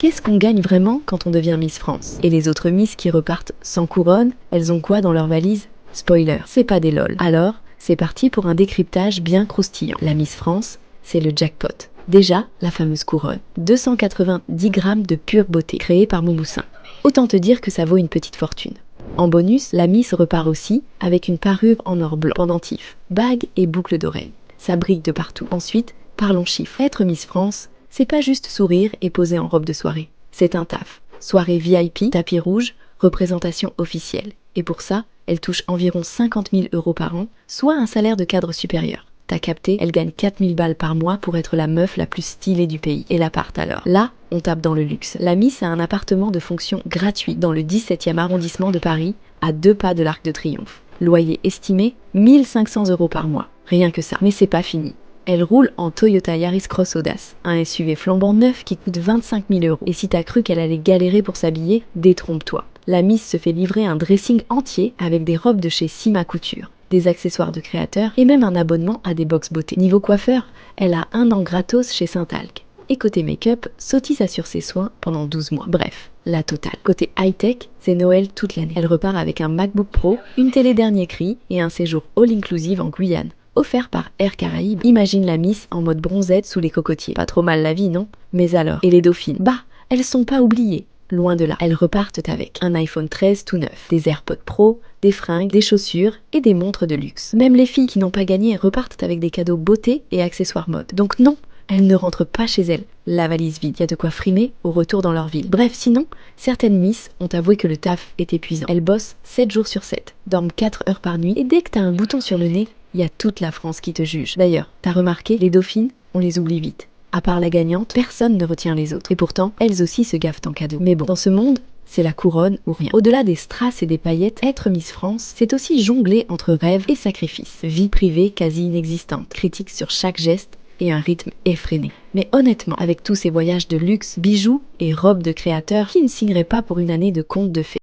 qu'est-ce qu'on gagne vraiment quand on devient Miss France? Et les autres Miss qui repartent sans couronne, elles ont quoi dans leur valise? Spoiler, c'est pas des lol. Alors, c'est parti pour un décryptage bien croustillant. La Miss France, c'est le jackpot. Déjà, la fameuse couronne. 290 grammes de pure beauté, créée par Moussin. Autant te dire que ça vaut une petite fortune. En bonus, la Miss repart aussi avec une parure en or blanc, pendentif, bague et boucles d'oreilles. Ça brille de partout. Ensuite, parlons chiffres. Être Miss France, c'est pas juste sourire et poser en robe de soirée. C'est un taf. Soirée VIP, tapis rouge, représentation officielle. Et pour ça, elle touche environ 50 000 € par an, soit un salaire de cadre supérieur. T'as capté, elle gagne 4 000 balles par mois pour être la meuf la plus stylée du pays. Et l'appart alors? Là, on tape dans le luxe. La Miss a un appartement de fonction gratuit dans le 17e arrondissement de Paris, à 2 pas de l'Arc de Triomphe. Loyer estimé 1 500 € par mois. Rien que ça. Mais c'est pas fini. Elle roule en Toyota Yaris Cross Audace, un SUV flambant neuf qui coûte 25 000 €. Et si t'as cru qu'elle allait galérer pour s'habiller, détrompe-toi. La Miss se fait livrer un dressing entier avec des robes de chez Sima Couture, des accessoires de créateurs et même un abonnement à des box beauté. Niveau coiffeur, elle a 1 an gratos chez Saint-Alc. Et côté make-up, Sotis assure ses soins pendant 12 mois. Bref, la totale. Côté high-tech, c'est Noël toute l'année. Elle repart avec un MacBook Pro, une télé dernier cri et un séjour all-inclusive en Guyane, offert par Air Caraïbes. Imagine la Miss en mode bronzette sous les cocotiers. Pas trop mal la vie, non? Mais alors, et les dauphines? Bah, elles sont pas oubliées. Loin de là, elles repartent avec un iPhone 13 tout neuf, des AirPods Pro, des fringues, des chaussures et des montres de luxe. Même les filles qui n'ont pas gagné repartent avec des cadeaux beauté et accessoires mode. Donc non, elles ne rentrent pas chez elles, la valise vide. Il y a de quoi frimer au retour dans leur ville. Bref, sinon, certaines Miss ont avoué que le taf est épuisant. Elles bossent 7 jours sur 7, dorment 4 heures par nuit et dès que t'as un bouton sur le nez, il y a toute la France qui te juge. D'ailleurs, t'as remarqué, les dauphines, on les oublie vite. À part la gagnante, personne ne retient les autres. Et pourtant, elles aussi se gaffent en cadeaux. Mais bon, dans ce monde, c'est la couronne ou rien. Au-delà des strass et des paillettes, être Miss France, c'est aussi jongler entre rêve et sacrifice. Vie privée quasi inexistante, critique sur chaque geste et un rythme effréné. Mais honnêtement, avec tous ces voyages de luxe, bijoux et robes de créateurs, qui ne signerait pas pour une année de contes de fées?